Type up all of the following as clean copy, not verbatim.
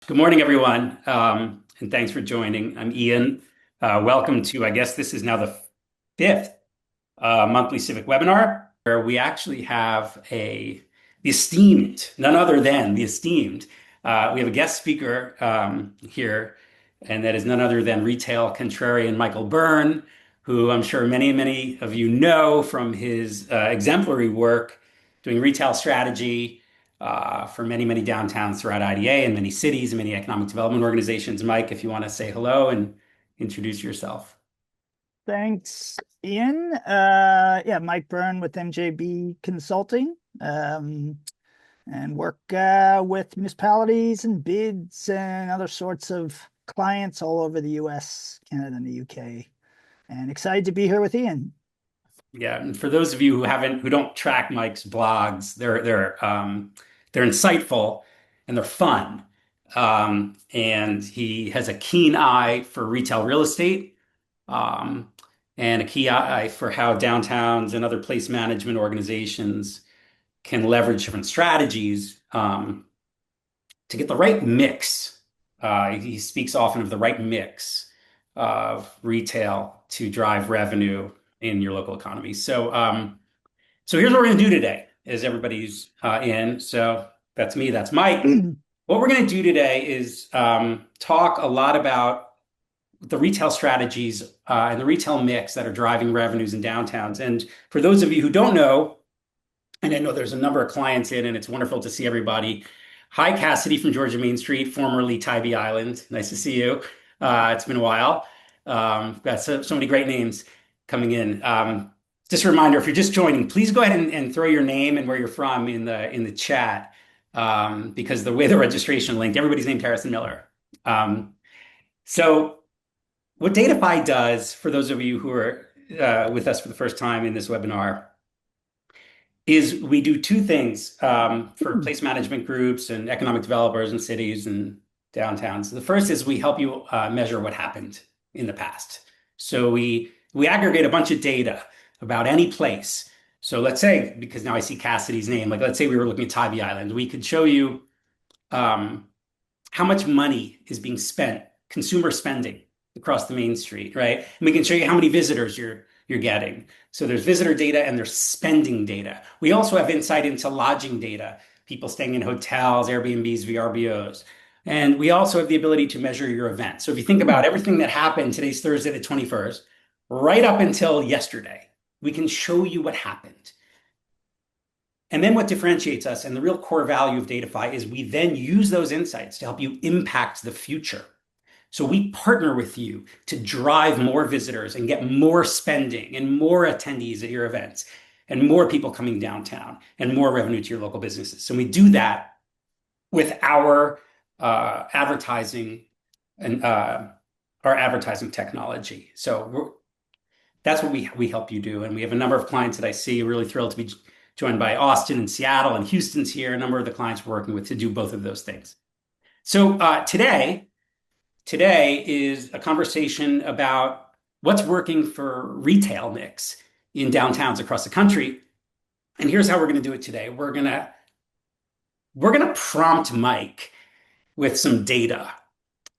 Good morning, everyone, and thanks for joining. I'm Ian. Welcome to, I guess this is now the fifth monthly civic webinar, where we actually have the esteemed, none other than the esteemed. We have a guest speaker here, and that is none other than retail contrarian Michael Berne, who I'm sure many of you know from his exemplary work doing retail strategy for many downtowns throughout IDA and many cities and many economic development organizations. Mike, if you want to say hello and introduce yourself. Thanks, Ian. Yeah, Mike Byrne with MJB Consulting, and work with municipalities and bids and other sorts of clients all over the US, Canada, and the UK. And excited to be here with Ian. Yeah, and for those of you who don't track Mike's blogs, they're insightful and they're fun. And he has a keen eye for retail real estate, um, and a key eye for how downtowns and other place management organizations can leverage different strategies to get the right mix. He speaks often of the right mix of retail to drive revenue in your local economy. So here's what we're going to do today, as everybody's in. So that's me, that's Mike. What we're going to do today is talk a lot about the retail strategies and the retail mix that are driving revenues in downtowns. And for those of you who don't know, and I know there's a number of clients in, and it's wonderful to see everybody. Hi, Cassidy from Georgia Main Street, formerly Tybee Island. Nice to see you. It's been a while. Got so many great names coming in. Just a reminder, if you're just joining, please go ahead and throw your name and where you're from in the chat, because the way the registration linked, everybody's named Harrison Miller. So what Datafy does, for those of you who are with us for the first time in this webinar, is we do two things for place management groups and economic developers and cities and downtowns. The first is we help you measure what happened in the past. So we aggregate a bunch of data about any place. So let's say, because now I see Cassidy's name, like let's say we were looking at Tybee Island, we could show you how much money is being spent, consumer spending across the main street, right? And we can show you how many visitors you're getting. So there's visitor data and there's spending data. We also have insight into lodging data, people staying in hotels, Airbnbs, VRBOs. And we also have the ability to measure your event. So if you think about everything that happened, today's Thursday the 21st, right up until yesterday, we can show you what happened. And then what differentiates us and the real core value of Datafy is we then use those insights to help you impact the future. So we partner with you to drive more visitors and get more spending and more attendees at your events and more people coming downtown and more revenue to your local businesses. So we do that with our advertising and our advertising technology. So that's what we help you do. And we have a number of clients that I see. Really thrilled to be joined by Austin and Seattle, and Houston's here. A number of the clients we're working with to do both of those things. So Today is a conversation about what's working for retail mix in downtowns across the country. And here's how we're going to do it today. We're going to prompt Mike with some data.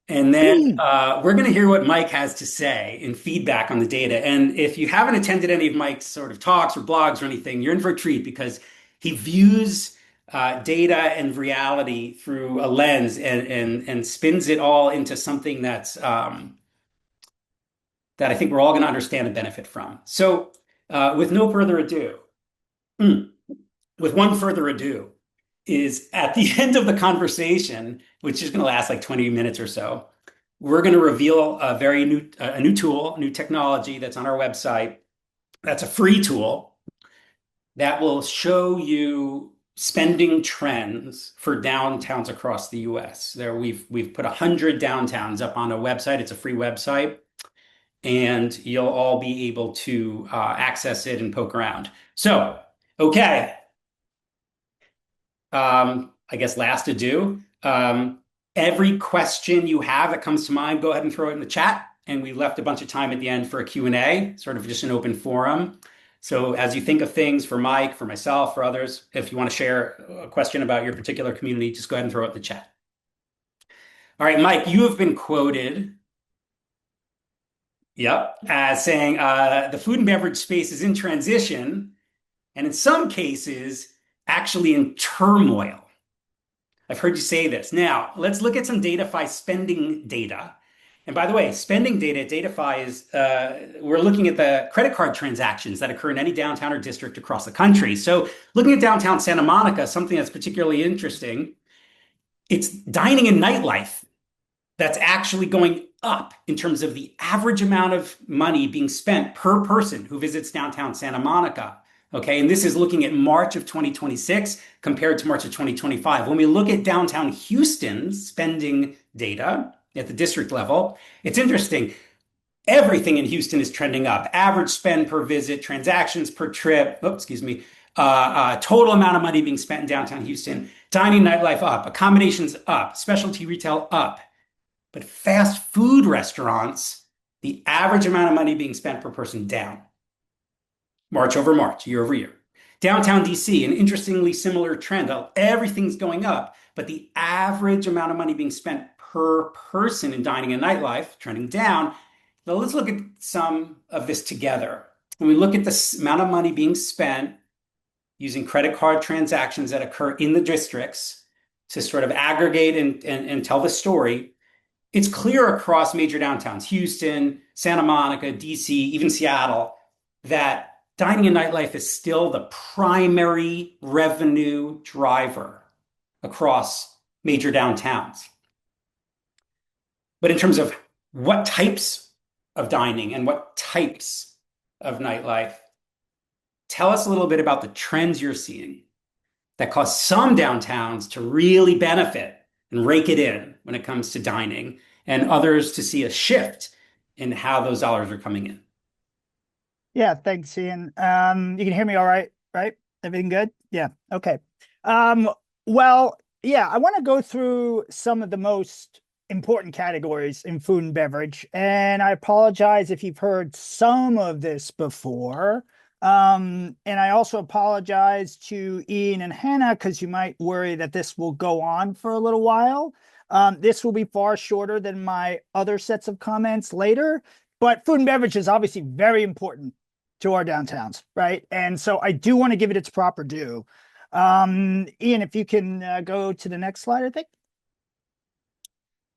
And then we're going to hear what Mike has to say in feedback on the data. And if you haven't attended any of Mike's sort of talks or blogs or anything, you're in for a treat, because he views data and reality through a lens and spins it all into something that I think we're all going to understand and benefit from. So with no further ado, with one further ado, is at the end of the conversation, which is going to last like 20 minutes or so, we're going to reveal a new tool, new technology that's on our website. That's a free tool that will show you spending trends for downtowns across the US. There we've put 100 downtowns up on a website. It's a free website, and you'll all be able to access it and poke around. So, okay. I guess last ado. Every question you have that comes to mind, go ahead and throw it in the chat. And we left a bunch of time at the end for a Q&A, sort of just an open forum. So as you think of things for Mike, for myself, for others, if you want to share a question about your particular community, just go ahead and throw it in the chat. All right, Mike, you have been quoted, yep, as saying the food and beverage space is in transition, and in some cases, actually in turmoil. I've heard you say this. Now, let's look at some Datafy spending data. And by the way, spending data at Datafy is we're looking at the credit card transactions that occur in any downtown or district across the country. So, looking at downtown Santa Monica, something that's particularly interesting, it's dining and nightlife that's actually going up in terms of the average amount of money being spent per person who visits downtown Santa Monica. Okay, and this is looking at March of 2026 compared to March of 2025. When we look at downtown Houston's spending data at the district level, it's interesting. Everything in Houston is trending up. Average spend per visit, transactions per trip, total amount of money being spent in downtown Houston, dining nightlife up, accommodations up, specialty retail up. But fast food restaurants, the average amount of money being spent per person down, March over March, year over year. Downtown DC, an interestingly similar trend. Everything's going up, but the average amount of money being spent per person in dining and nightlife trending down. Now let's look at some of this together. When we look at the amount of money being spent using credit card transactions that occur in the districts to sort of aggregate and tell the story, it's clear across major downtowns, Houston, Santa Monica, DC, even Seattle, that dining and nightlife is still the primary revenue driver across major downtowns. But in terms of what types of dining and what types of nightlife, tell us a little bit about the trends you're seeing that cause some downtowns to really benefit and rake it in when it comes to dining, and others to see a shift in how those dollars are coming in. Yeah, thanks, Ian. You can hear me all right, right? Everything good? Yeah. Okay. Well, yeah, I want to go through some of the most important categories in food and beverage, and I apologize if you've heard some of this before. And I also apologize to Ian and Hannah because you might worry that this will go on for a little while. This will be far shorter than my other sets of comments later, but food and beverage is obviously very important to our downtowns, right? And so I do want to give it its proper due. Ian, if you can go to the next slide, I think.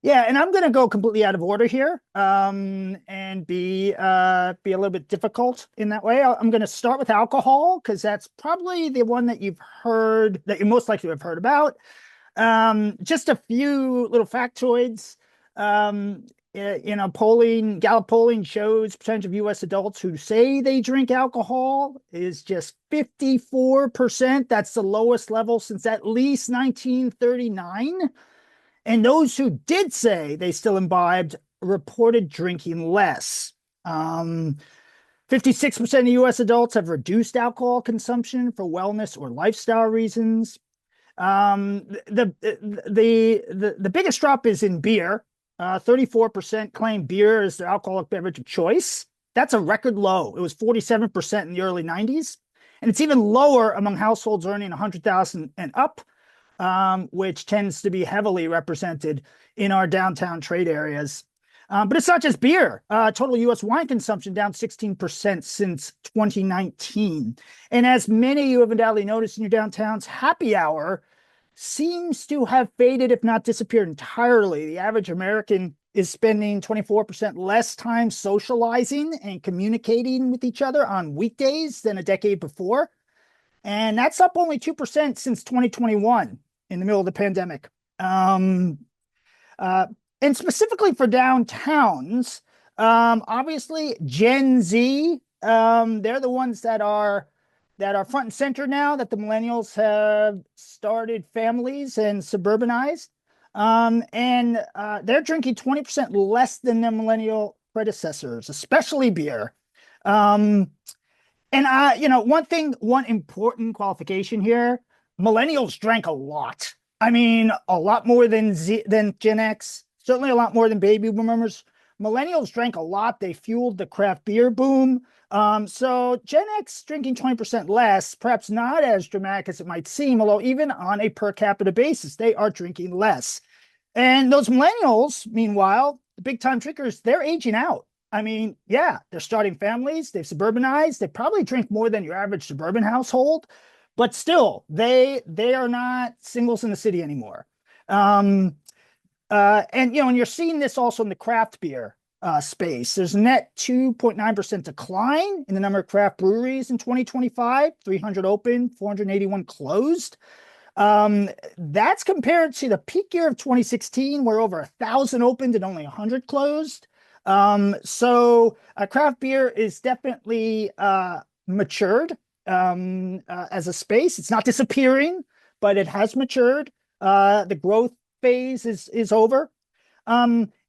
Yeah, and I'm going to go completely out of order here, and be a little bit difficult in that way. I'm going to start with alcohol because that's probably the one that you've heard, that you most likely have heard about. Just a few little factoids. Gallup polling shows percentage of U.S. adults who say they drink alcohol is just 54%. That's the lowest level since at least 1939. And those who did say they still imbibed reported drinking less. 56% of U.S. adults have reduced alcohol consumption for wellness or lifestyle reasons. The biggest drop is in beer. 34% claim beer is their alcoholic beverage of choice. That's a record low. It was 47% in the early 90s. And it's even lower among households earning 100,000 and up, which tends to be heavily represented in our downtown trade areas. But it's not just beer. Total U.S. wine consumption down 16% since 2019. And as many of you have undoubtedly noticed in your downtowns, happy hour seems to have faded, if not disappeared entirely. The average American is spending 24% less time socializing and communicating with each other on weekdays than a decade before. And that's up only 2% since 2021 in the middle of the pandemic. And specifically for downtowns, obviously Gen Z, they're the ones that are front and center now that the millennials have started families and suburbanized. And they're drinking 20% less than their millennial predecessors, especially beer. And one important qualification here, millennials drank a lot. I mean, a lot more than Gen X, certainly a lot more than baby boomers. Millennials drank a lot. They fueled the craft beer boom. So Gen X drinking 20% less, perhaps not as dramatic as it might seem, although even on a per capita basis, they are drinking less. And those millennials, meanwhile, the big time drinkers, they're aging out. I mean, yeah, they're starting families, they've suburbanized, they probably drink more than your average suburban household, but still, they are not singles in the city anymore. Um, and you're seeing this also in the craft beer space. There's a net 2.9% decline in the number of craft breweries in 2025, 300 open, 481 closed. That's compared to the peak year of 2016, where over 1,000 opened and only 100 closed. So craft beer is definitely matured as a space. It's not disappearing, but it has matured. The growth phase is over.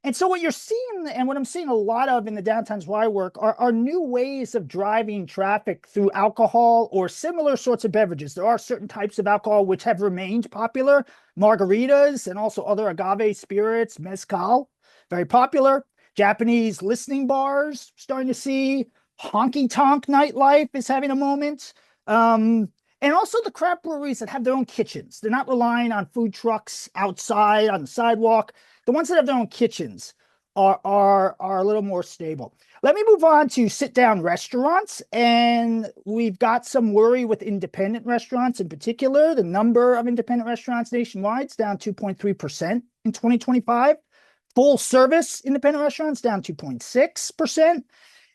And so what you're seeing, and what I'm seeing a lot of in the downtowns where I work, are new ways of driving traffic through alcohol or similar sorts of beverages. There are certain types of alcohol which have remained popular, margaritas and also other agave spirits, mezcal, very popular. Japanese listening bars, starting to see honky tonk nightlife is having a moment. And also the craft breweries that have their own kitchens. They're not relying on food trucks outside on the sidewalk. The ones that have their own kitchens are a little more stable. Let me move on to sit down restaurants. And we've got some worry with independent restaurants in particular. The number of independent restaurants nationwide is down 2.3% in 2025. Full service independent restaurants down 2.6%.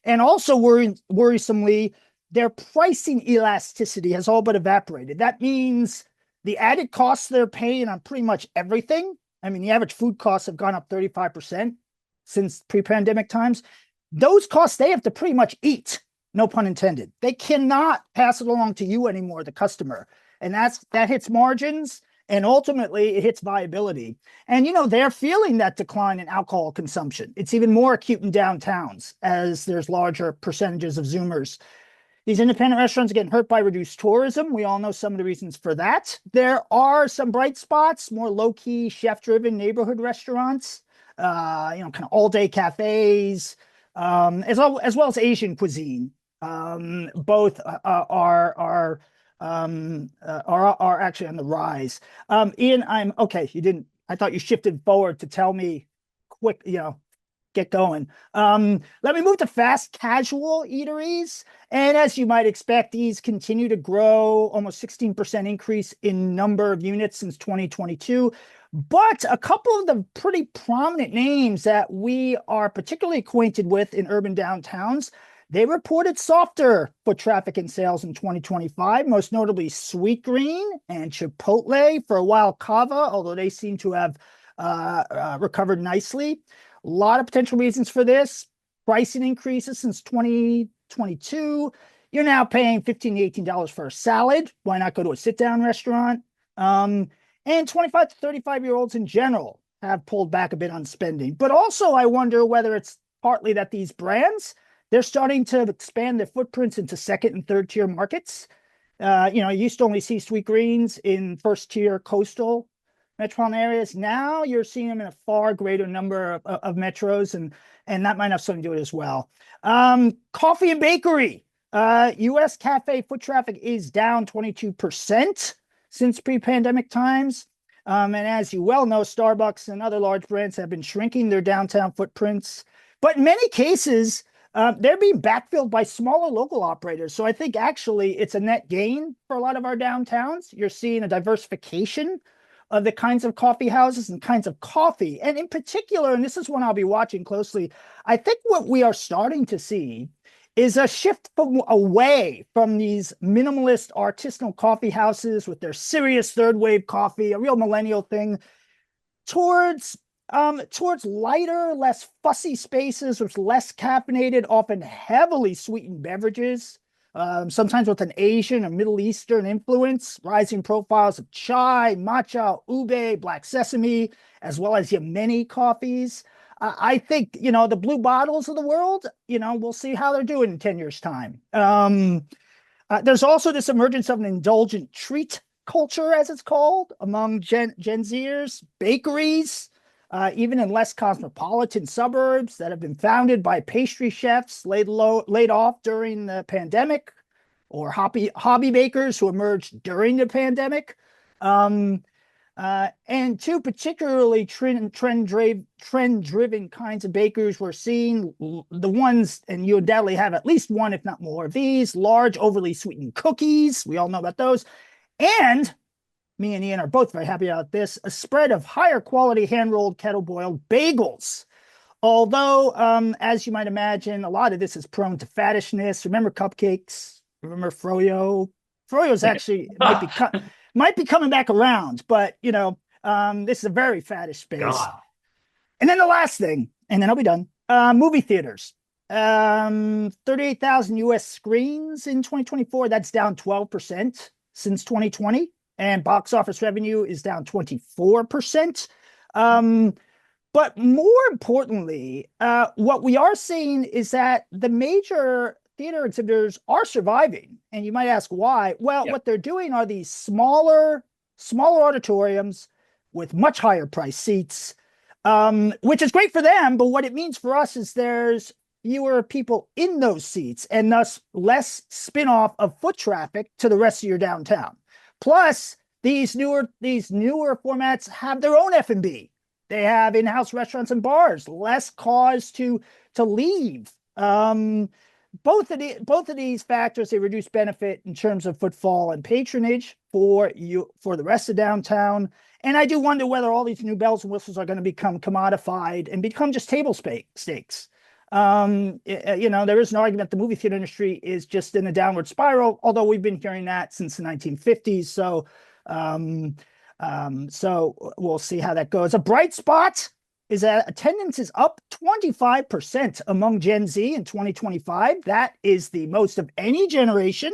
And also worrisomely, their pricing elasticity has all but evaporated. That means the added costs they're paying on pretty much everything. I mean, the average food costs have gone up 35% since pre-pandemic times. Those costs they have to pretty much eat, no pun intended. They cannot pass it along to you anymore, the customer. And that hits margins, and ultimately it hits viability. And they're feeling that decline in alcohol consumption. It's even more acute in downtowns as there's larger percentages of Zoomers. These independent restaurants are getting hurt by reduced tourism. We all know some of the reasons for that. There are some bright spots, more low-key, chef-driven neighborhood restaurants, kind of all-day cafes, as well as Asian cuisine. Both are actually on the rise. Ian, I'm okay. You didn't. I thought you shifted forward to tell me quick. Get going. Let me move to fast casual eateries. And as you might expect, these continue to grow, almost 16% increase in number of units since 2022. But a couple of the pretty prominent names that we are particularly acquainted with in urban downtowns, they reported softer foot traffic and sales in 2025, most notably Sweet Green and Chipotle. For a while, Cava, although they seem to have recovered nicely. A lot of potential reasons for this. Pricing increases since 2022. You're now paying $15 to $18 for a salad. Why not go to a sit-down restaurant? And 25 to 35-year-olds in general have pulled back a bit on spending. But also, I wonder whether it's partly that these brands, they're starting to expand their footprints into second and third tier markets. You used to only see Sweet Greens in first tier coastal metropolitan areas. Now you're seeing them in a far greater number of metros, and that might have something to do with it as well. Coffee and bakery. U.S. cafe foot traffic is down 22% since pre-pandemic times. And as you well know, Starbucks and other large brands have been shrinking their downtown footprints. But in many cases, they're being backfilled by smaller local operators. So I think actually it's a net gain for a lot of our downtowns. You're seeing a diversification of the kinds of coffee houses and kinds of coffee. And in particular, and this is one I'll be watching closely, I think what we are starting to see is a shift away from these minimalist artisanal coffee houses with their serious third wave coffee, a real millennial thing, towards lighter, less fussy spaces with less caffeinated, often heavily sweetened beverages. Sometimes with an Asian or Middle Eastern influence, rising profiles of chai, matcha, ube, black sesame, as well as Yemeni coffees. I think, the blue bottles of the world, we'll see how they're doing in 10 years' time. There's also this emergence of an indulgent treat culture, as it's called, among Gen Zers, bakeries, even in less cosmopolitan suburbs that have been founded by pastry chefs laid off during the pandemic, or hobby bakers who emerged during the pandemic. And two particularly trend-driven kinds of bakers we're seeing, the ones, and you undoubtedly have at least one, if not more of these, large, overly sweetened cookies. We all know about those. And me and Ian are both very happy about this, a spread of higher quality hand-rolled kettle-boiled bagels. Although, as you might imagine, a lot of this is prone to faddishness. Remember cupcakes? Remember froyo? Froyo's actually might be coming back around, but this is a very faddish space. God. And then the last thing, and then I'll be done. Movie theaters. 38,000 US screens in 2024. That's down 12% since 2020. And box office revenue is down 24%. But more importantly, what we are seeing is that the major theater exhibitors are surviving. And you might ask why. Well, Yep. what they're doing are these smaller auditoriums with much higher price seats, which is great for them. But what it means for us is there's fewer people in those seats and thus less spin-off of foot traffic to the rest of your downtown. Plus, these newer formats have their own F&B. They have in-house restaurants and bars, less cause to leave. Both of these factors, they reduce benefit in terms of footfall and patronage for the rest of downtown. And I do wonder whether all these new bells and whistles are going to become commodified and become just table stakes. There is an argument the movie theater industry is just in a downward spiral, although we've been hearing that since the 1950s. So we'll see how that goes. A bright spot is that attendance is up 25% among Gen Z in 2025. That is the most of any generation.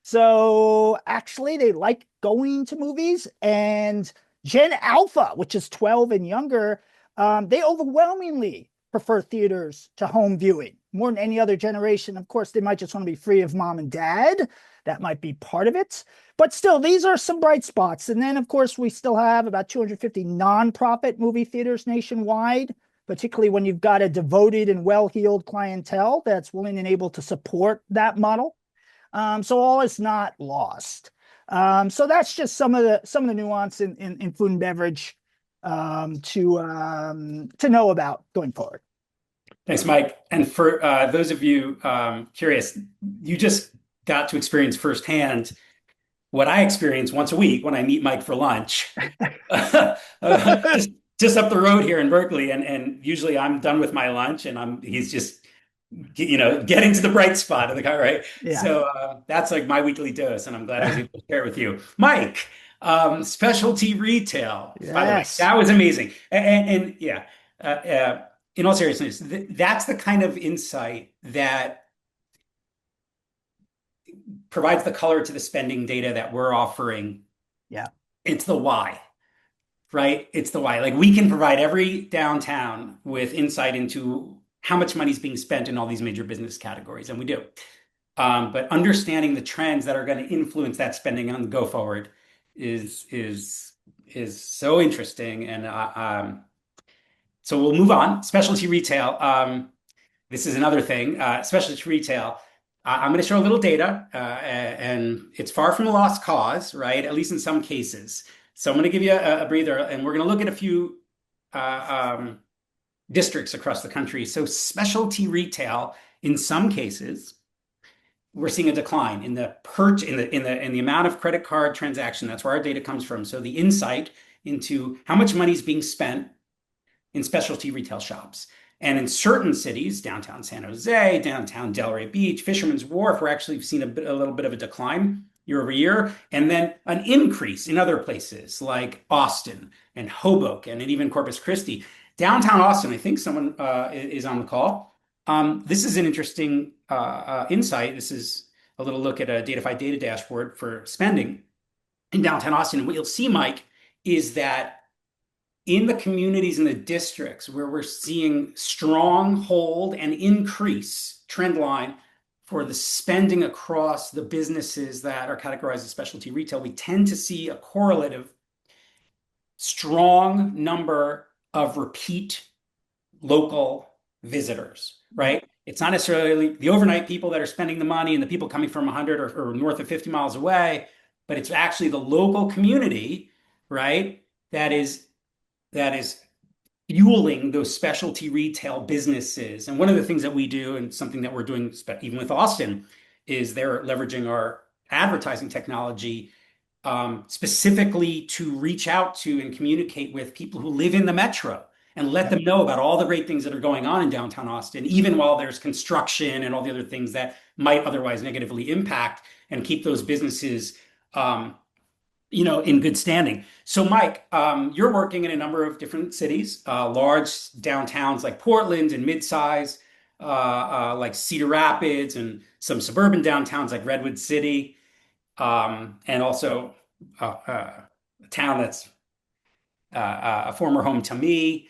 So actually, they like going to movies. And Gen Alpha, which is 12 and younger, they overwhelmingly prefer theaters to home viewing more than any other generation. Of course, they might just want to be free of mom and dad. That might be part of it. But still, these are some bright spots. And then, of course, we still have about 250 nonprofit movie theaters nationwide, particularly when you've got a devoted and well-heeled clientele that's willing and able to support that model. So all is not lost. So that's just some of the nuance in food and beverage to know about going forward. Thanks, Mike. And for those of you curious, you just got to experience firsthand what I experience once a week when I meet Mike for lunch. Just up the road here in Berkeley, and usually I'm done with my lunch, and he's just getting to the bright spot of the car, right? Yeah. So that's like my weekly dose, and I'm glad I was able to share it with you, Mike. Specialty retail. Yes. By the way, that was amazing, and yeah. In all seriousness, that's the kind of insight that provides the color to the spending data that we're offering. Yeah. It's the why, right? It's the why. Like we can provide every downtown with insight into how much money is being spent in all these major business categories, and we do. But understanding the trends that are going to influence that spending on the go forward is so interesting. And so we'll move on. Specialty retail. This is another thing. Specialty retail. I'm going to show a little data, and it's far from a lost cause, right? At least in some cases. So I'm going to give you a breather, and we're going to look at a few districts across the country. So specialty retail, in some cases, we're seeing a decline in the in the amount of credit card transaction. That's where our data comes from. So the insight into how much money is being spent in specialty retail shops. And in certain cities, downtown San Jose, downtown Delray Beach, Fisherman's Wharf, we're actually seeing a little bit of a decline year over year, and then an increase in other places like Austin and Hoboken and even Corpus Christi. Downtown Austin, I think someone is on the call. This is an interesting insight. This is a little look at a Datafy data dashboard for spending in downtown Austin. And what you'll see, Mike, is that in the communities and the districts where we're seeing strong hold and increase trend line for the spending across the businesses that are categorized as specialty retail, we tend to see a correlative strong number of repeat local visitors, right? It's not necessarily the overnight people that are spending the money and the people coming from 100 or north of 50 miles away, but it's actually the local community right? That is that is fueling those specialty retail businesses. And one of the things that we do, and something that we're doing even with Austin, is they're leveraging our advertising technology specifically to reach out to and communicate with people who live in the metro and let Yep. them know about all the great things that are going on in downtown Austin, even while there's construction and all the other things that might otherwise negatively impact and keep those businesses um, in good standing. So, Mike, you're working in a number of different cities, large downtowns like Portland and mid-size like Cedar Rapids, and some suburban downtowns like Redwood City, and also a town that's a former home to me,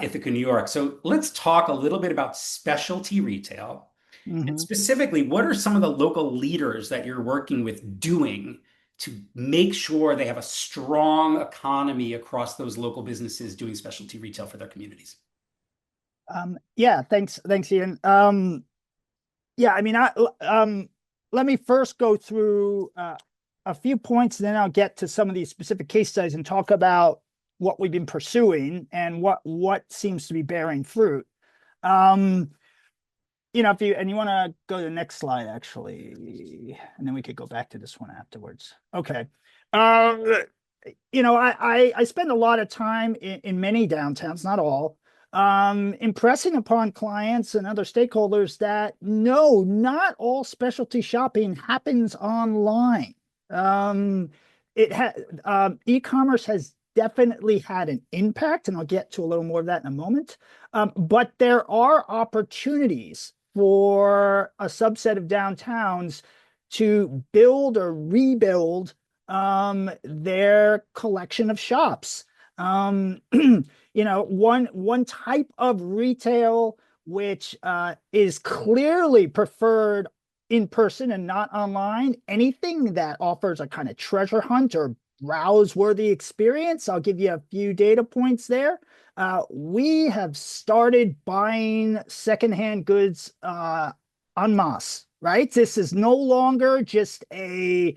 Ithaca, New York. So let's talk a little bit about specialty retail. And Hmm. specifically, what are some of the local leaders that you're working with doing to make sure they have a strong economy across those local businesses doing specialty retail for their communities? Yeah, thanks, Ian. Yeah, I mean, let me first go through a few points, and then I'll get to some of these specific case studies and talk about what we've been pursuing and what seems to be bearing fruit. Um, if you want to go to the next slide, actually, and then we could go back to this one afterwards. Okay. Uh, I spend a lot of time in many downtowns, not all, impressing upon clients and other stakeholders that no, not all specialty shopping happens online. Um, it ha E-commerce has definitely had an impact, and I'll get to a little more of that in a moment. But there are opportunities for a subset of downtowns to build or rebuild their collection of shops. One type of retail which is clearly preferred in person and not online, anything that offers a kind of treasure hunt or browse-worthy experience. I'll give you a few data points there. We have started buying secondhand goods en masse, right? This is no longer just a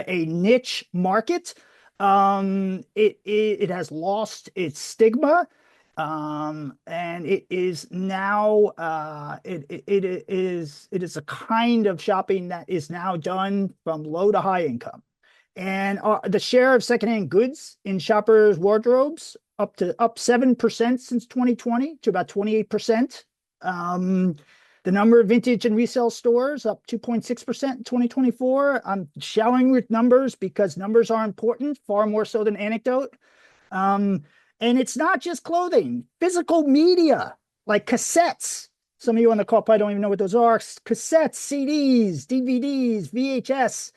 niche market. It has lost its stigma, and it is now it is a kind of shopping that is now done from low to high income. And the share of secondhand goods in shoppers' wardrobes up 7% since 2020 to about 28%. The number of vintage and resale stores up 2.6% in 2024. I'm showering with numbers because numbers are important, far more so than anecdote. Um, and it's not just clothing, physical media like cassettes. Some of you on the call probably don't even know what those are. Cassettes, CDs, DVDs, VHS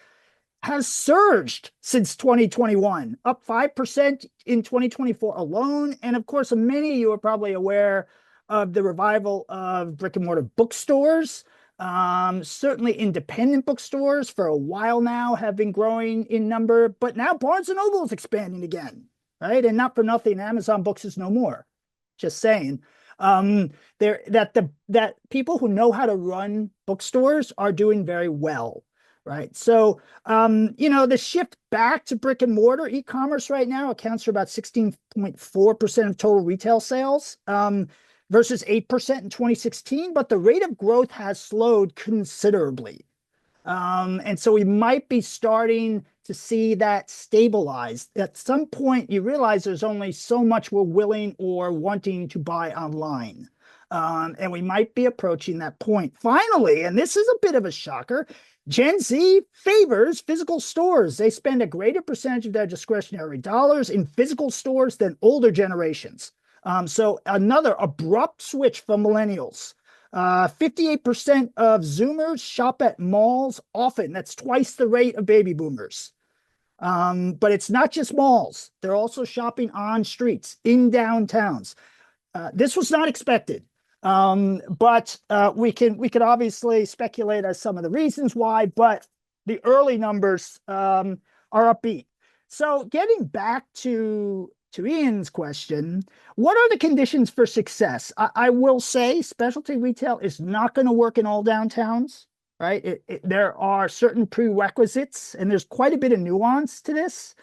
has surged since 2021, up 5% in 2024 alone. And of course, many of you are probably aware of the revival of brick and mortar bookstores. Certainly independent bookstores for a while now have been growing in number, but now Barnes and Noble is expanding again, right? And not for nothing, Amazon Books is no more. Just saying. That people who know how to run bookstores are doing very well, right? So, the shift back to brick and mortar e-commerce right now accounts for about 16.4% of total retail sales, versus 8% in 2016, but the rate of growth has slowed considerably. And so we might be starting to see that stabilize. At some point, you realize there's only so much we're willing or wanting to buy online. And we might be approaching that point. Finally, and this is a bit of a shocker, Gen Z favors physical stores. They spend a greater percentage of their discretionary dollars in physical stores than older generations. So another abrupt switch from millennials. 58% of Zoomers shop at malls often. That's twice the rate of baby boomers. But it's not just malls. They're also shopping on streets, in downtowns. This was not expected. But we could obviously speculate as some of the reasons why, but the early numbers are upbeat. So getting back to Ian's question, what are the conditions for success? I will say specialty retail is not going to work in all downtowns, right? There are certain prerequisites, and there's quite a bit of nuance to this.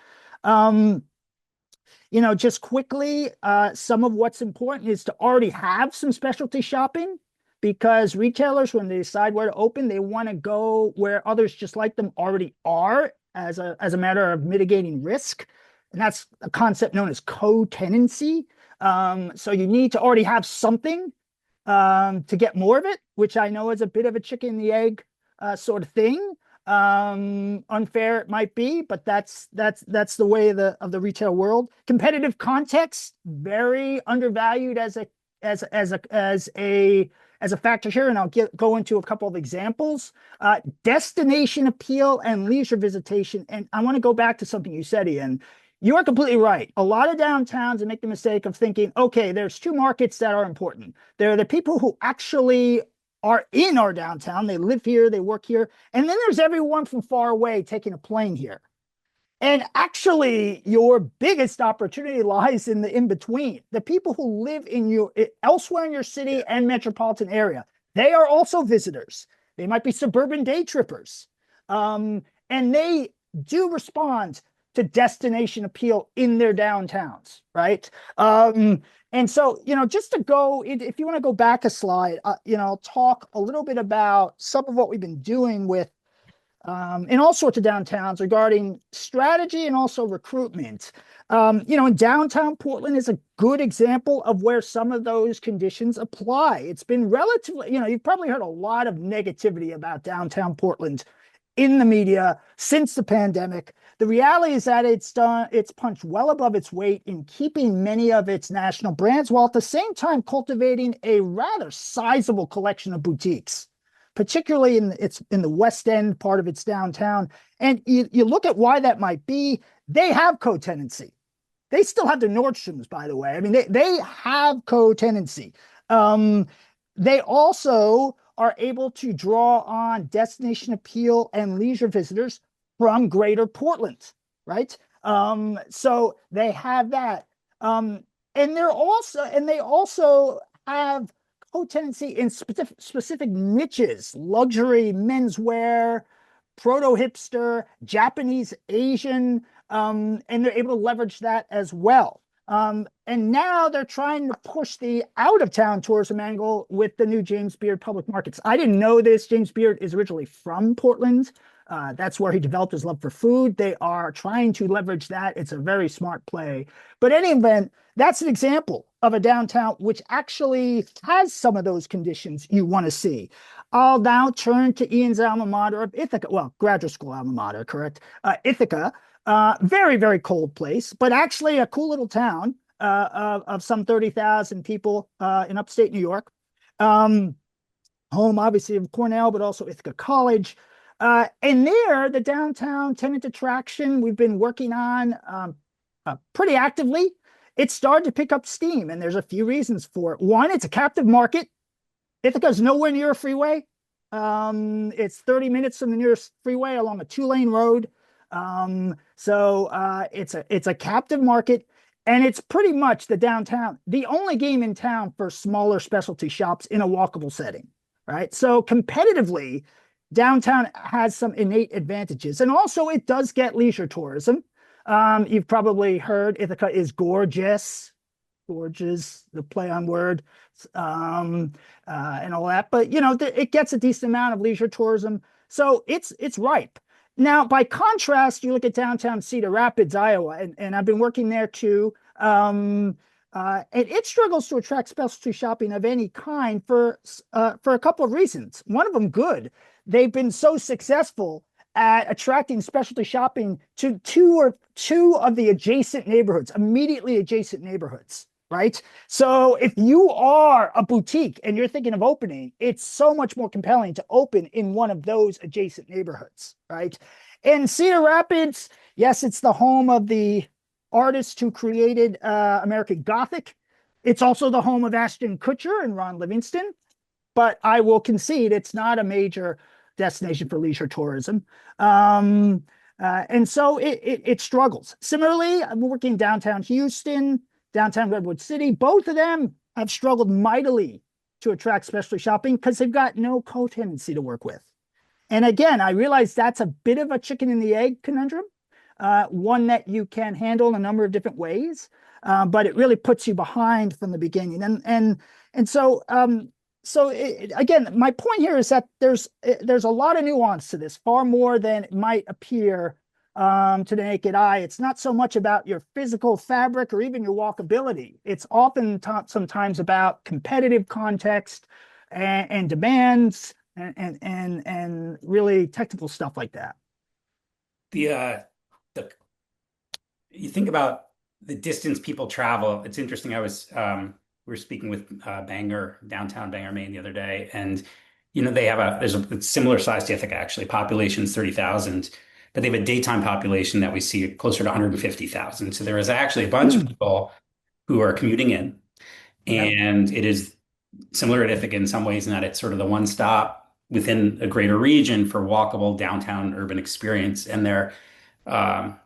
just quickly, some of what's important is to already have some specialty shopping because retailers, when they decide where to open, they want to go where others just like them already are as a matter of mitigating risk. And that's a concept known as co-tenancy. So you need to already have something to get more of it, which I know is a bit of a chicken and the egg sort of thing. Unfair it might be, but that's the way of the retail world. Competitive context, very undervalued as a factor here, and I'll go into a couple of examples. Destination appeal and leisure visitation, and I want to go back to something you said, Ian. You are completely right. A lot of downtowns make the mistake of thinking, okay, there's two markets that are important. There are the people who actually are in our downtown. They live here, they work here. And then there's everyone from far away taking a plane here. And actually, your biggest opportunity lies in the in between. The people who live elsewhere in your city and metropolitan area, they are also visitors. They might be suburban day trippers. And they do respond to destination appeal in their downtowns, right? And so, just to go, if you want to go back a slide, I'll talk a little bit about some of what we've been doing in all sorts of downtowns regarding strategy and also recruitment. In downtown Portland is a good example of where some of those conditions apply. It's been relatively, you've probably heard a lot of negativity about downtown Portland in the media since the pandemic. The reality is that it's punched well above its weight in keeping many of its national brands, while at the same time cultivating a rather sizable collection of boutiques, particularly in the West End part of its downtown. And you look at why that might be, they have co-tenancy. They still have the Nordstroms, by the way. I mean, they have co-tenancy. They also are able to draw on destination appeal and leisure visitors from greater Portland, right? So they have that. And they also have co-tenancy in specific niches: luxury, menswear, proto-hipster, Japanese, Asian, and they're able to leverage that as well. And now they're trying to push the out-of-town tourism angle with the new James Beard Public Markets. I didn't know this. James Beard is originally from Portland. That's where he developed his love for food. They are trying to leverage that. It's a very smart play. But in any event, that's an example of a downtown which actually has some of those conditions you want to see. I'll now turn to Ian's alma mater of Ithaca. Well, graduate school alma mater, correct? Ithaca. Very, very cold place, but actually a cool little town of some 30,000 people in upstate New York. Home, obviously, of Cornell, but also Ithaca College. And there, the downtown tenant attraction we've been working on pretty actively. It started to pick up steam, and there's a few reasons for it. One, it's a captive market. Ithaca's nowhere near a freeway. It's 30 minutes from the nearest freeway along a two-lane road. So it's a captive market, and it's pretty much the downtown, the only game in town for smaller specialty shops in a walkable setting, right? So competitively, downtown has some innate advantages, and also it does get leisure tourism. You've probably heard Ithaca is gorgeous, the play on word, and all that. But it gets a decent amount of leisure tourism, so it's ripe. Now, by contrast, you look at downtown Cedar Rapids, Iowa, and I've been working there too. And it struggles to attract specialty shopping of any kind for a couple of reasons. One of them, good. They've been so successful at attracting specialty shopping to two of the adjacent neighborhoods, immediately adjacent neighborhoods, right? So if you are a boutique and you're thinking of opening, it's so much more compelling to open in one of those adjacent neighborhoods, right? And Cedar Rapids, yes, it's the home of the artists who created American Gothic. It's also the home of Ashton Kutcher and Ron Livingston, but I will concede it's not a major destination for leisure tourism. And so it struggles. Similarly, I'm working downtown Houston, downtown Redwood City. Both of them have struggled mightily to attract specialty shopping because they've got no co-tenancy to work with. And again, I realize that's a bit of a chicken and the egg conundrum, one that you can handle in a number of different ways. but it really puts you behind from the beginning. And again, my point here is that there's a lot of nuance to this, far more than it might appear to the naked eye. It's not so much about your physical fabric or even your walkability. It's often sometimes about competitive context and demands and really technical stuff like that. The the you think about the distance people travel. It's interesting. We were speaking with Bangor, downtown Bangor, Maine the other day, and they have there's a similar size to Ithaca actually. Population's 30,000, but they have a daytime population that we see closer to 150,000. So there is actually a bunch of Hmm. people who are commuting in, Yep. and it is similar to Ithaca in some ways in that it's sort of the one stop within a greater region for walkable downtown urban experience, and um,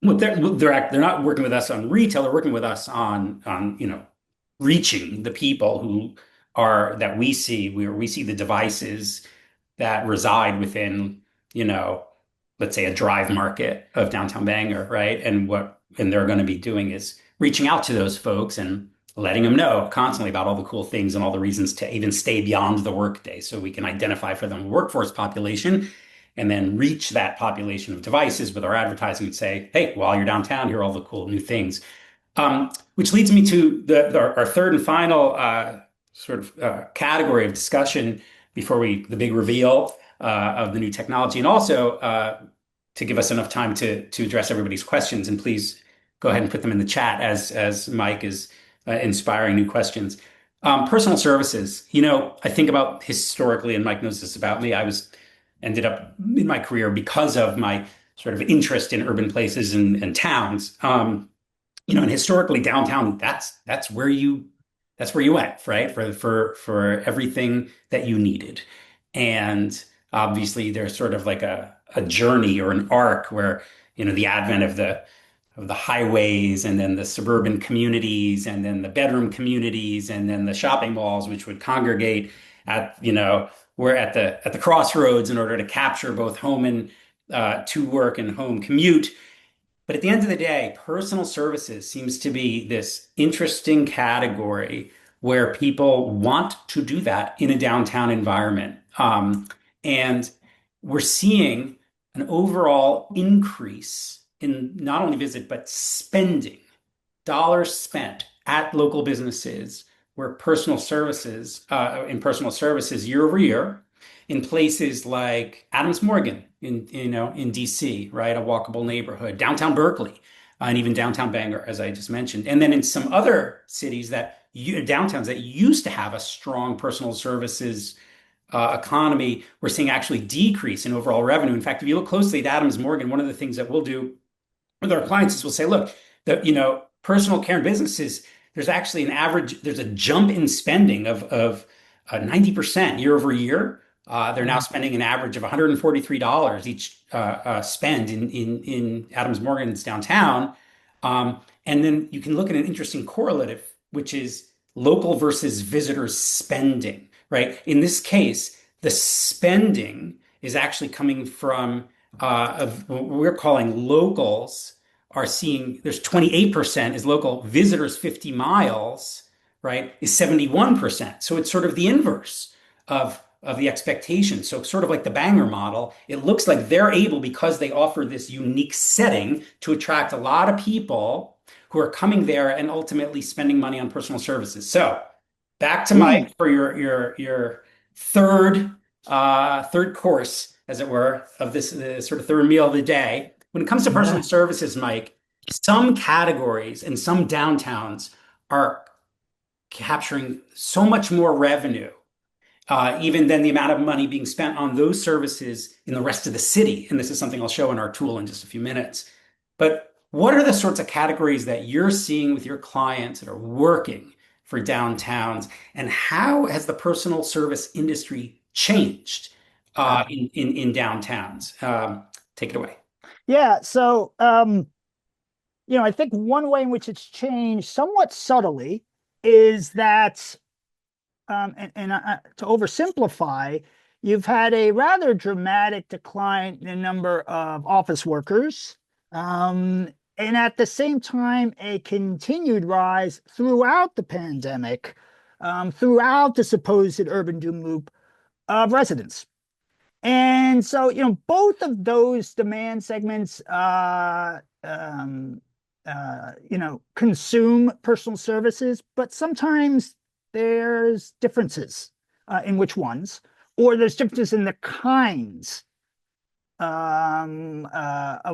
they're not working with us on retail. They're working with us on reaching the people who are that we see where we see the devices that reside within, you know, let's say a drive market of downtown Bangor, right? And they're going to be doing is reaching out to those folks and letting them know constantly about all the cool things and all the reasons to even stay beyond the workday so we can identify for them a workforce population and then reach that population of devices with our advertising and say, hey, while you're downtown, here are all the cool new things. Which leads me to our third and final category of discussion before the big reveal of the new technology, and also to give us enough time to address everybody's questions. And please go ahead and put them in the chat as Mike is inspiring new questions. Personal services. I think about historically, and Mike knows this about me. Ended up in my career because of my sort of interest in urban places and towns. And historically downtown, that's where you went, right? For everything that you needed. And obviously there's sort of like a journey or an arc where, the advent of the highways and then the suburban communities and then the bedroom communities and then the shopping malls, which would congregate we're at the crossroads in order to capture both home and to work and home commute. But at the end of the day, personal services seems to be this interesting category where people want to do that in a downtown environment. And we're seeing an overall increase in not only visit, but spending, dollars spent at local businesses where in personal services year over year in places like Adams Morgan in DC, right? A walkable neighborhood, downtown Berkeley, and even downtown Bangor, as I just mentioned. And then in some other cities downtowns that used to have a strong personal services economy, we're seeing actually decrease in overall revenue. In fact, if you look closely at Adams Morgan, one of the things that we'll do with our clients is we'll say, look, personal care and businesses, there's a jump in spending of 90% year over year. They're now spending an average of $143 each spend in Adams Morgan's downtown. And then you can look at an interesting correlative, which is local versus visitors spending, right? In this case, the spending is actually coming from of what we're calling locals are seeing there's 28% is local visitors 50 miles, right, is 71%. So it's sort of the inverse of the expectation. So sort of like the Banger model, it looks like they're able, because they offer this unique setting, to attract a lot of people who are coming there and ultimately spending money on personal services. So back to Hmm. Mike for your third course, as it were, of this sort of third meal of the day. When it comes to personal Yeah. services, Mike, some categories and some downtowns are capturing so much more revenue, even than the amount of money being spent on those services in the rest of the city. And this is something I'll show in our tool in just a few minutes. But what are the sorts of categories that you're seeing with your clients that are working for downtowns? And how has the personal service industry changed Yeah. in downtowns? Take it away. Yeah. So, I think one way in which it's changed somewhat subtly is that, to oversimplify, you've had a rather dramatic decline in the number of office workers. and at the same time, a continued rise throughout the pandemic, throughout the supposed urban doom loop of residents. And so, both of those demand segments, consume personal services, but sometimes there's differences in which ones, or there's differences in the kinds of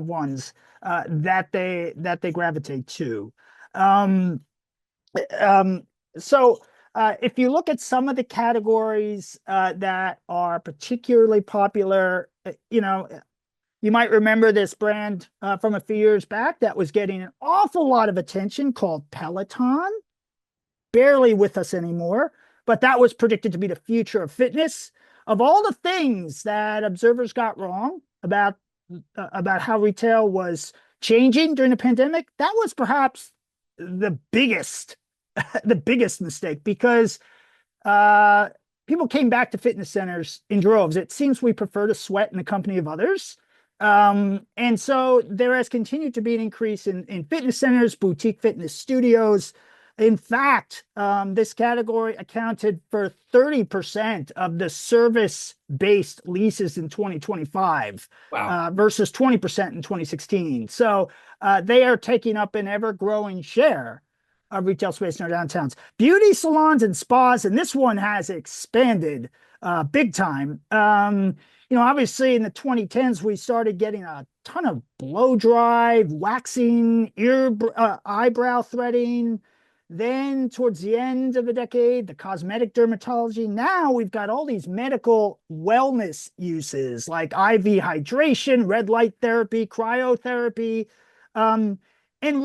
ones that they gravitate to. Um, um, so if you look at some of the categories that are particularly popular, you might remember this brand from a few years back that was getting an awful lot of attention called Peloton, barely with us anymore, but that was predicted to be the future of fitness. Of all the things that observers got wrong about how retail was changing during the pandemic, that was perhaps the biggest the biggest mistake because uh, people came back to fitness centers in droves. It seems we prefer to sweat in the company of others. And so there has continued to be an increase in fitness centers, boutique fitness studios. In fact, this category accounted for 30% of the service-based leases in 2025 Wow. versus 20% in 2016. So they are taking up an ever-growing share of retail space in our downtowns. Beauty salons and spas, and this one has expanded big time. Obviously in the 2010s, we started getting a ton of blow dry, waxing, eyebrow threading. Then towards the end of the decade, the cosmetic dermatology. Now we've got all these medical wellness uses like IV hydration, red light therapy, cryotherapy. And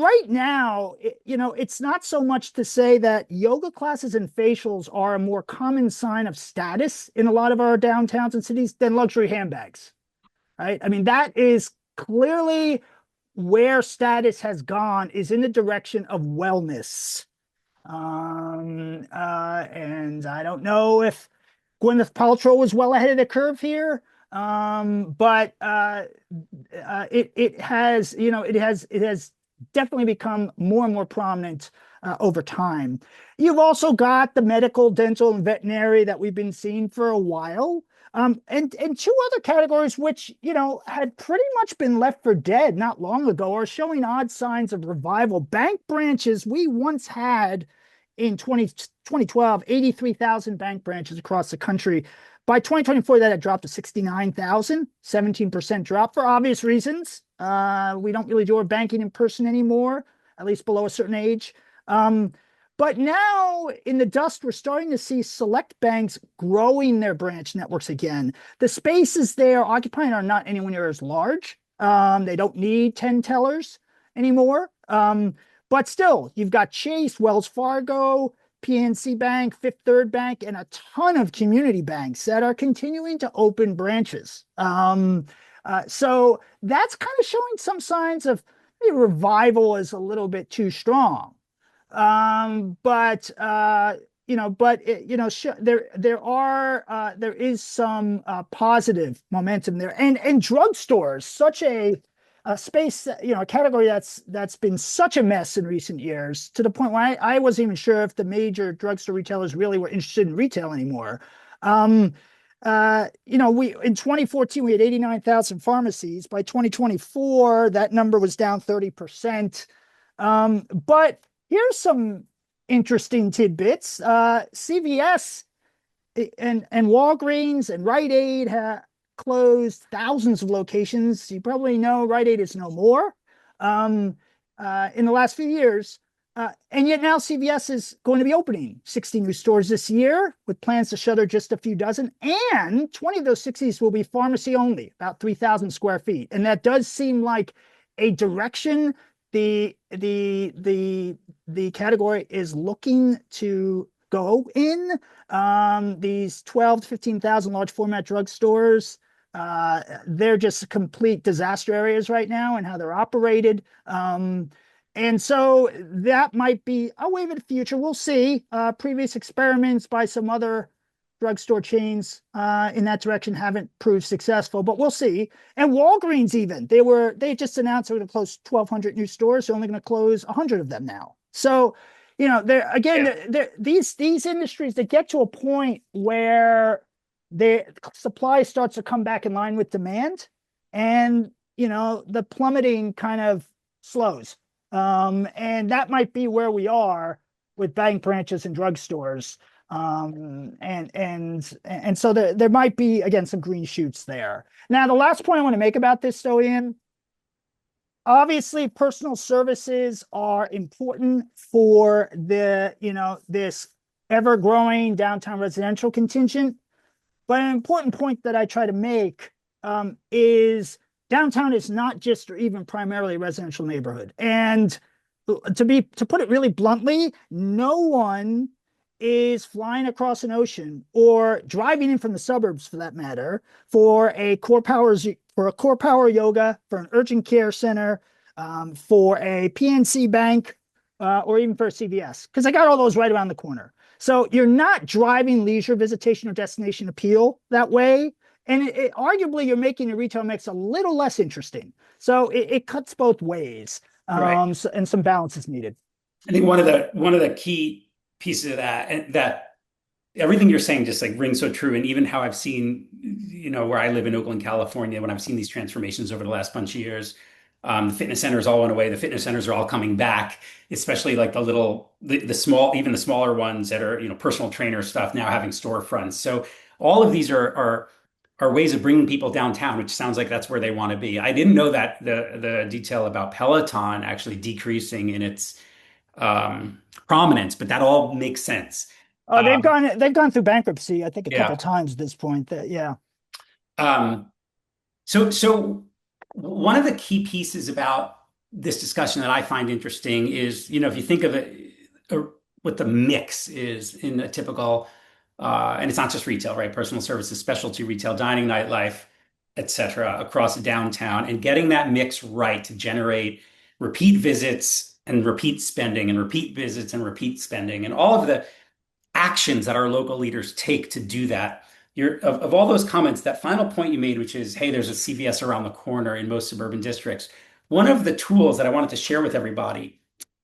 right now, it's not so much to say that yoga classes and facials are a more common sign of status in a lot of our downtowns and cities than luxury handbags, right? I mean, that is clearly where status has gone is in the direction of wellness. And I don't know if Gwyneth Paltrow was well ahead of the curve here, but it has definitely become more and more prominent over time. You've also got the medical, dental, and veterinary that we've been seeing for a while. And two other categories which, had pretty much been left for dead not long ago are showing odd signs of revival. Bank branches we once had in 2012, 83,000 bank branches across the country. By 2024, that had dropped to 69,000, 17% drop for obvious reasons. We don't really do our banking in person anymore, at least below a certain age. But now in the dust, we're starting to see select banks growing their branch networks again. The spaces they are occupying are not anywhere near as large. They don't need 10 tellers anymore. But still, you've got Chase, Wells Fargo, PNC Bank, Fifth Third Bank, and a ton of community banks that are continuing to open branches. So that's kind of showing some signs of revival is a little bit too strong. But there is some positive momentum there, and drugstores, such a space, a category that's been such a mess in recent years, to the point where I wasn't even sure if the major drugstore retailers really were interested in retail anymore. We in 2014 we had 89,000 pharmacies. By 2024, that number was down 30%. But here's some interesting tidbits. CVS and Walgreens and Rite Aid have closed thousands of locations. You probably know Rite Aid is no more in the last few years. And yet now CVS is going to be opening 60 new stores this year with plans to shutter just a few dozen. And 20 of those 60s will be pharmacy only, about 3,000 square feet. And that does seem like a direction the category is looking to go in. These 12 to 15,000 large format drugstores, they're just complete disaster areas right now and how they're operated. And so that might be a wave of the future. We'll see. Previous experiments by some other drugstore chains in that direction haven't proved successful, but we'll see. And Walgreens, even they just announced they're going to close 1,200 new stores. They're only going to close 100 of them now. So, they're again, Yeah. these industries that get to a point where the supply starts to come back in line with demand, and the plummeting kind of slows. And that might be where we are with bank branches and drugstores. And so there might be again some green shoots there. Now, the last point I want to make about this, though, Ian, obviously personal services are important for this ever growing downtown residential contingent. But an important point that I try to make is downtown is not just or even primarily a residential neighborhood. And to put it really bluntly, no one is flying across an ocean or driving in from the suburbs, for that matter, for a core power yoga, for an urgent care center, for a PNC bank, or even for a CVS, because I got all those right around the corner. So you're not driving leisure visitation or destination appeal that way. And arguably, you're making the retail mix a little less interesting. So it cuts both ways, Right. and some balance is needed. I think one of the key pieces of that, and that everything you're saying just like rings so true. And even how I've seen, where I live in Oakland, California, when I've seen these transformations over the last bunch of years, the fitness centers all went away. The fitness centers are all coming back, especially like the small, even the smaller ones that are, personal trainer stuff now having storefronts. So all of these are ways of bringing people downtown, which sounds like that's where they want to be. I didn't know that the detail about Peloton actually decreasing in its prominence, but that all makes sense. Um, They've gone through bankruptcy, I think, a couple yeah. times at this point. Yeah. Um, so one of the key pieces about this discussion that I find interesting is, if you think of it, what the mix is in a typical, and it's not just retail, right? Personal services, specialty retail, dining, nightlife, et cetera, across downtown, and getting that mix right to generate repeat visits and repeat spending and repeat visits and repeat spending and all of the actions that our local leaders take to do that. Of all those comments, that final point you made, which is, hey, there's a CVS around the corner in most suburban districts. One of the tools that I wanted to share with everybody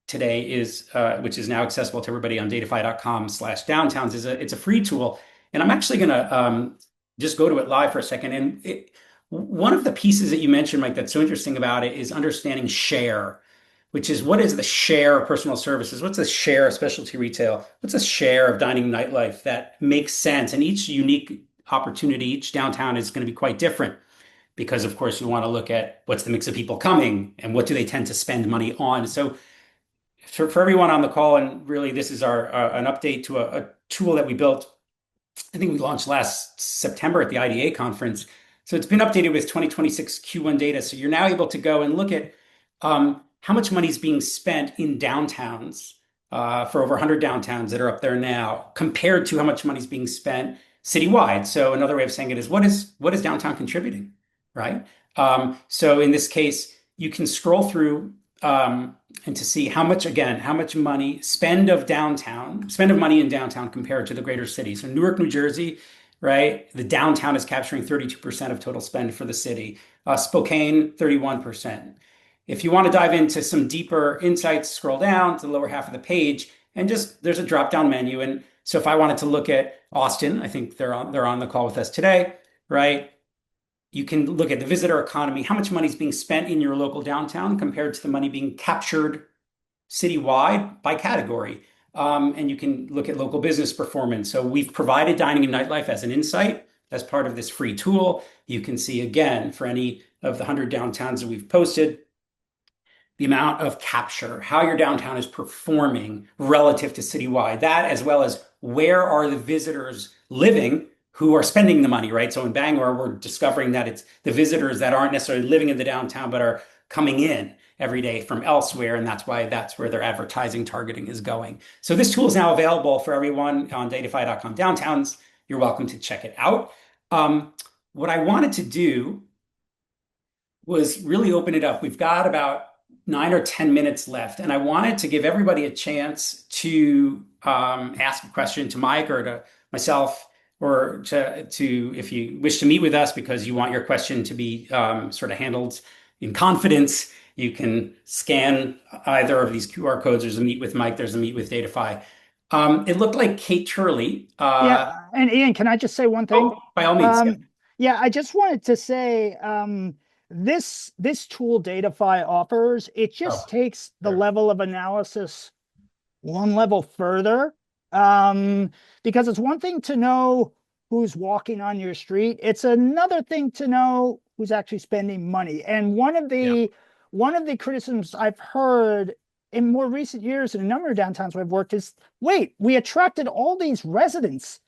today is, which is now accessible to everybody on datafy.com/downtowns, it's a free tool. And I'm actually going to just go to it live for a second. And one of the pieces that you mentioned, Mike, that's so interesting about it is understanding share, which is what is the share of personal services? What's the share of specialty retail? What's the share of dining nightlife that makes sense? And each unique opportunity, each downtown is going to be quite different because, of course, you want to look at what's the mix of people coming and what do they tend to spend money on. So for everyone on the call, and really this is an update to a tool that we built. I think we launched last September at the IDA conference. So it's been updated with 2026 Q1 data. So you're now able to go and look at how much money is being spent in downtowns for over 100 downtowns that are up there now, compared to how much money is being spent citywide. So another way of saying it is what is downtown contributing, right? So in this case, you can scroll through and to see how much money spend of money in downtown compared to the greater city. So Newark, New Jersey, right? The downtown is capturing 32% of total spend for the city. Spokane, 31%. If you want to dive into some deeper insights, scroll down to the lower half of the page and there's a drop down menu. And so if I wanted to look at Austin, I think they're on the call with us today, right? You can look at the visitor economy, how much money is being spent in your local downtown compared to the money being captured citywide by category. And you can look at local business performance. So we've provided dining and nightlife as an insight as part of this free tool. You can see again, for any of the 100 downtowns that we've posted, the amount of capture, how your downtown is performing relative to citywide, that as well as where are the visitors living who are spending the money, right? So in Bangor, we're discovering that it's the visitors that aren't necessarily living in the downtown, but are coming in every day from elsewhere. And that's where their advertising targeting is going. So this tool is now available for everyone on datafy.com downtowns. You're welcome to check it out. What I wanted to do was really open it up. We've got about 9 or 10 minutes left, and I wanted to give everybody a chance to ask a question to Mike or to myself or to if you wish to meet with us because you want your question to be sort of handled in confidence, you can scan either of these QR codes. There's a Meet with Mike, there's a Meet with Datafy. It looked like Kate Turley. Yeah, and Ian, can I just say one thing? Oh, by all means, yeah. Um, yeah, I just wanted to say this tool Datafy offers, it Oh, just takes the sure. level of analysis one level further. Um, because it's one thing to know who's walking on your street. It's another thing to know who's actually spending money. And Yeah, one of the criticisms I've heard in more recent years in a number of downtowns where I've worked is, wait, we attracted all these residents,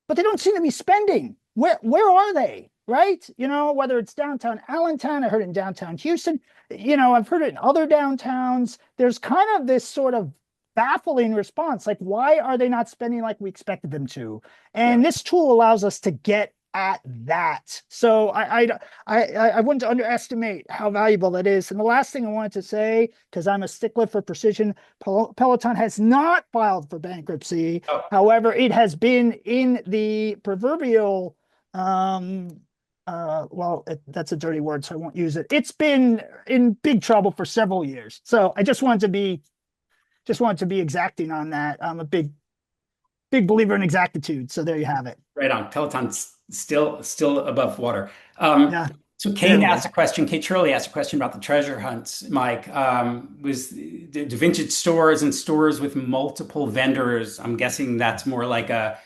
but they don't seem to be spending. Where are they? Right? You know, whether it's downtown Allentown, I heard in downtown Houston, you know, I've heard it in other downtowns. There's kind of this sort of baffling response. Like, why are they not spending like we expected them to? yeah. And this tool allows us to get at that. So I wouldn't underestimate how valuable that is. And the last thing I wanted to say, because I'm a stickler for precision, Peloton has not filed for bankruptcy. Oh, However, it has been in the proverbial well, that's a dirty word, so I won't use it. It's been in big trouble for several years. So I just wanted to be exacting on that. I'm a big believer in exactitude. So there you have it. right on. Peloton's still above water. Yeah, So Kate asked barely. a question. Kate Shirley asked a question about the treasure hunts. Mike, was the vintage stores and stores with multiple vendors? I'm guessing that's more like a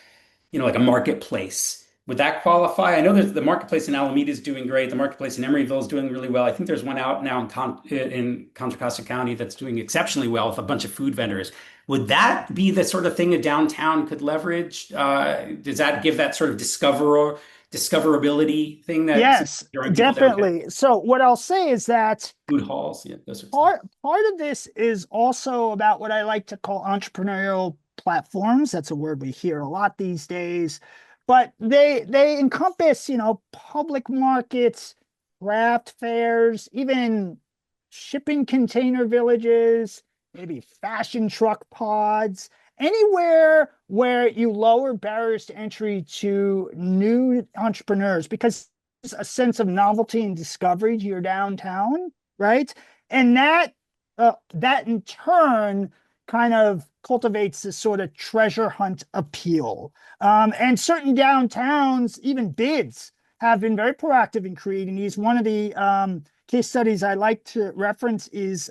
like a marketplace. Would that qualify? I know that the marketplace in Alameda is doing great. The marketplace in Emeryville is doing really well. I think there's one out now in Contra Costa County that's doing exceptionally well with a bunch of food vendors. Would that be the sort of thing a downtown could leverage? Does that give that sort of discoverability thing that Yes, during people downtown? definitely. So what I'll say is that Food halls, yeah, those sorts of things. part of this is also about what I like to call entrepreneurial platforms. That's a word we hear a lot these days, but they encompass, you know, public markets, craft fairs, even shipping container villages, maybe fashion truck pods, anywhere where you lower barriers to entry to new entrepreneurs because there's a sense of novelty and discovery to your downtown, right? And that in turn kind of cultivates this sort of treasure hunt appeal. And certain downtowns, even bids, have been very proactive in creating these. One of the case studies I like to reference is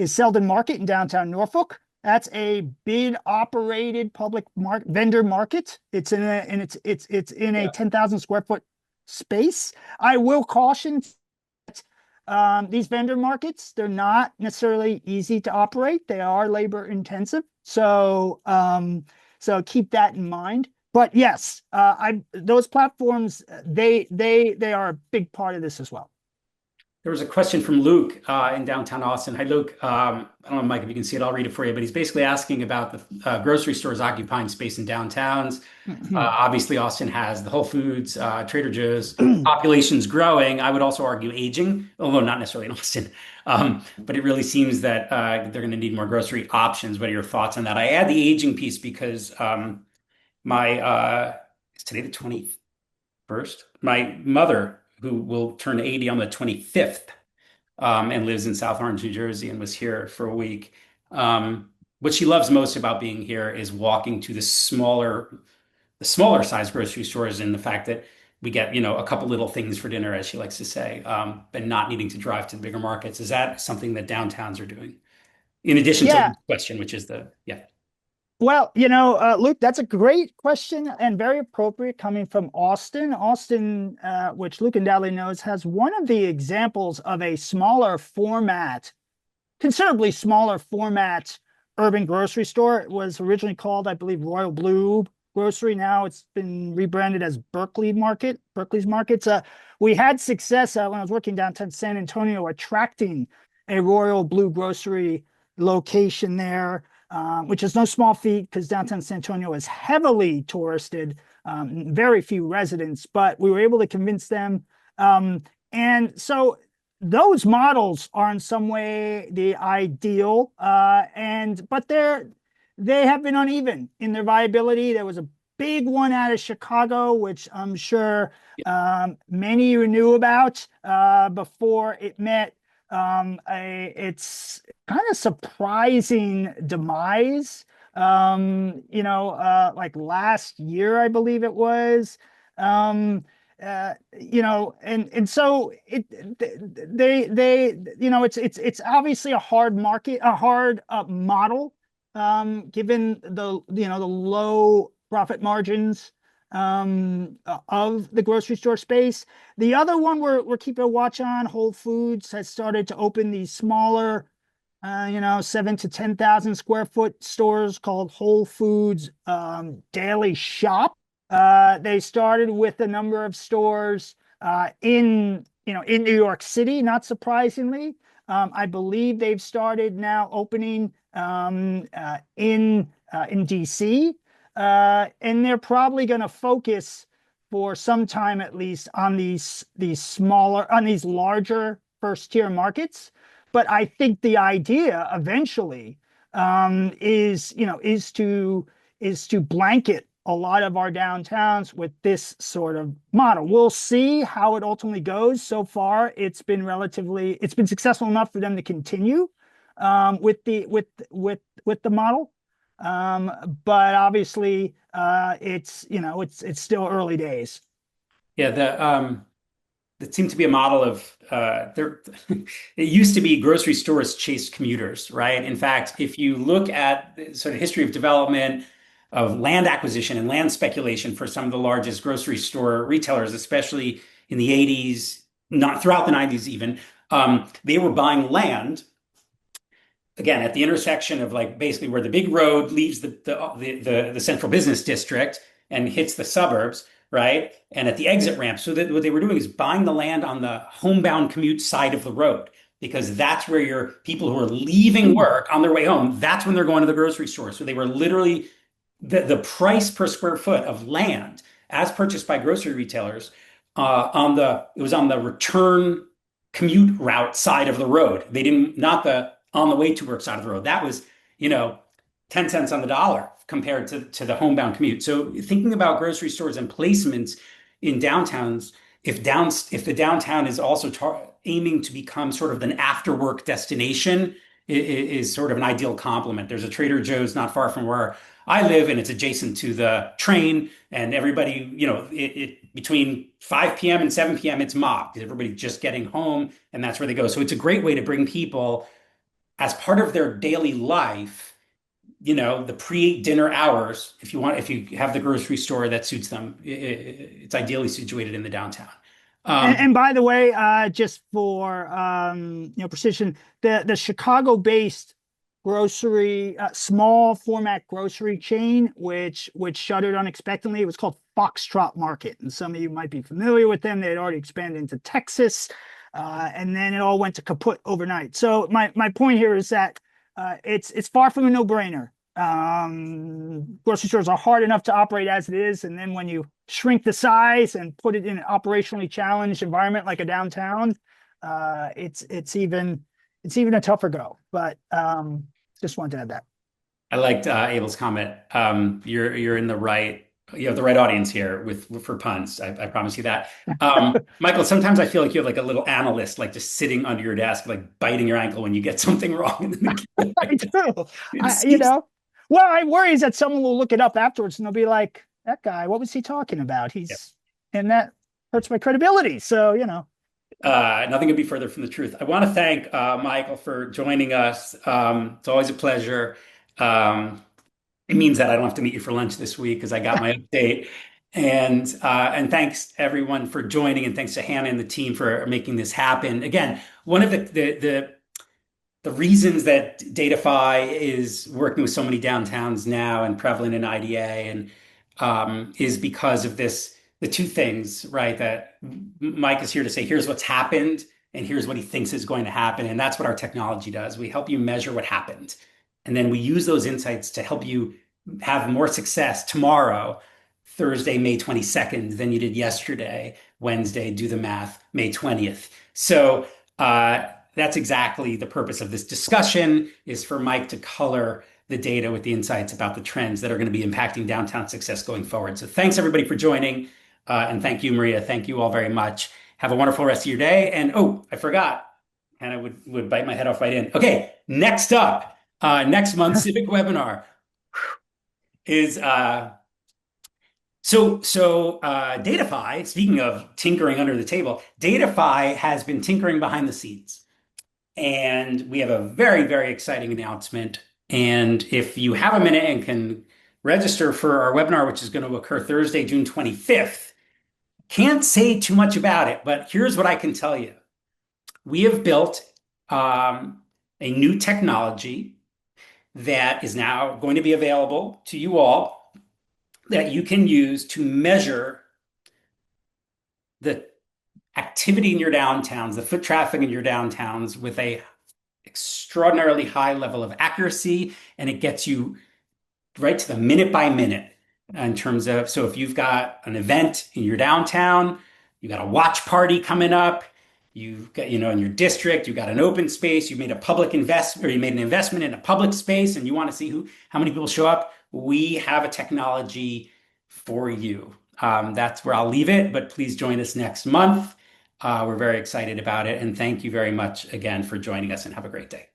Selden Market in downtown Norfolk. That's a bid operated vendor market. It's in a and it's in a Yeah. 10,000 square foot space. I will caution these vendor markets, they're not necessarily easy to operate. They are labor intensive. So keep that in mind. But yes, those platforms, they are a big part of this as well. There was a question from Luke in downtown Austin. Hi, Luke. I don't know, Mike, if you can see it, I'll read it for you. But he's basically asking about the grocery stores occupying space in downtowns. Obviously, Austin has the Whole Foods, Trader Joe's. Population's growing. I would also argue aging, although not necessarily in Austin. But it really seems that they're going to need more grocery options. What are your thoughts on that? I add the aging piece because my is today the 21st? My mother, who will turn 80 on the 25th, and lives in South Orange, New Jersey, and was here for a week. What she loves most about being here is walking to the smaller size grocery stores, and the fact that we get, a couple little things for dinner, as she likes to say, and not needing to drive to the bigger markets. Is that something that downtowns are doing? In addition to Yeah. the question, which is yeah. Well, you know, Luke, that's a great question and very appropriate coming from Austin. Austin, which Luke undoubtedly knows, has one of the examples of a smaller format, considerably smaller format urban grocery store. It was originally called, I believe, Royal Blue Grocery. Now it's been rebranded as Berkeley's Markets. We had success when I was working downtown San Antonio attracting a Royal Blue Grocery location there, which is no small feat because downtown San Antonio is heavily touristed, very few residents, but we were able to convince them. And so those models are in some way the ideal, but they have been uneven in their viability. There was a big one out of Chicago, which I'm sure many you knew about before it met its kind of surprising demise. Like last year, I believe it was. And so it's obviously a hard market, a hard model, given the low profit margins of the grocery store space. The other one we're keeping a watch on, Whole Foods has started to open these smaller, 7 to 10,000 square foot stores called Whole Foods Daily Shop. They started with a number of stores in New York City, not surprisingly. I believe they've started now opening in DC, and they're probably going to focus for some time at least on these larger first tier markets. But I think the idea eventually is to blanket a lot of our downtowns with this sort of model. We'll see how it ultimately goes. So far, it's been successful enough for them to continue with the model. But obviously, it's still early days. Yeah, it seemed to be a model of there. It used to be grocery stores chased commuters, right? In fact, if you look at the sort of history of development of land acquisition and land speculation for some of the largest grocery store retailers, especially in the 80s, not throughout the 90s even, they were buying land again at the intersection of like basically where the big road leaves the central business district and hits the suburbs, right? And at the exit ramp. So that what they were doing is buying the land on the homebound commute side of the road because that's where your people who are leaving work on their way home, that's when they're going to the grocery store. So they were literally the price per square foot of land as purchased by grocery retailers it was on the return commute route side of the road. They didn't not the on the way to work side of the road. That was, 10 cents on the dollar compared to the homebound commute. So thinking about grocery stores and placements in downtowns, if the downtown is also aiming to become sort of an after work destination, is sort of an ideal complement. There's a Trader Joe's not far from where I live, and it's adjacent to the train. And everybody, between 5 p.m. and 7 p.m., it's mobbed because everybody's just getting home, and that's where they go. So it's a great way to bring people as part of their daily life, the pre-dinner hours. If you have the grocery store that suits them, it's ideally situated in the downtown. And by the way, just for precision, the Chicago-based small format grocery chain, which shuttered unexpectedly, it was called Foxtrot Market, and some of you might be familiar with them. They had already expanded into Texas, and then it all went to kaput overnight. So my point here is that it's far from a no-brainer. Grocery stores are hard enough to operate as it is, and then when you shrink the size and put it in an operationally challenged environment like a downtown, it's even a tougher go. But just wanted to add that. I liked Abel's comment. You're in the right. You have the right audience here for puns. I promise you that. Michael, sometimes I feel like you have like a little analyst, like just sitting under your desk, like biting your ankle when you get something wrong. I do. Well, I worry is that someone will look it up afterwards and they'll be like, "That guy, what was he talking about?" Yeah. And that hurts my credibility. So, Nothing could be further from the truth. I want to thank Michael for joining us. It's always a pleasure. It means that I don't have to meet you for lunch this week because I got my update. And thanks everyone for joining, and thanks to Hannah and the team for making this happen. Again, one of the reasons that Datafy is working with so many downtowns now and prevalent in IDA and is because of the two things, right? That Mike is here to say, here's what's happened and here's what he thinks is going to happen. And that's what our technology does. We help you measure what happened. And then we use those insights to help you have more success tomorrow, Thursday, May 22nd, than you did yesterday, Wednesday, do the math, May 20th. So that's exactly the purpose of this discussion, is for Mike to color the data with the insights about the trends that are going to be impacting downtown success going forward. So thanks everybody for joining. And thank you, Maria. Thank you all very much. Have a wonderful rest of your day. And oh, I forgot. And I would bite my head off right in. Okay, next up, next month's Civic webinar is Datafy, speaking of tinkering under the table, Datafy has been tinkering behind the scenes. And we have a very, very exciting announcement. And if you have a minute and can register for our webinar, which is going to occur Thursday, June 25th, can't say too much about it, but here's what I can tell you. We have built a new technology that is now going to be available to you all that you can use to measure the activity in your downtowns, the foot traffic in your downtowns with a extraordinarily high level of accuracy, and it gets you right to the minute by minute in terms of, so if you've got an event in your downtown, you got a watch party coming up, you've got, in your district, you've got an open space, you made a public investment, or you made an investment in a public space, and you want to see how many people show up, we have a technology for you. That's where I'll leave it, but please join us next month. We're very excited about it. And thank you very much again for joining us, and have a great day.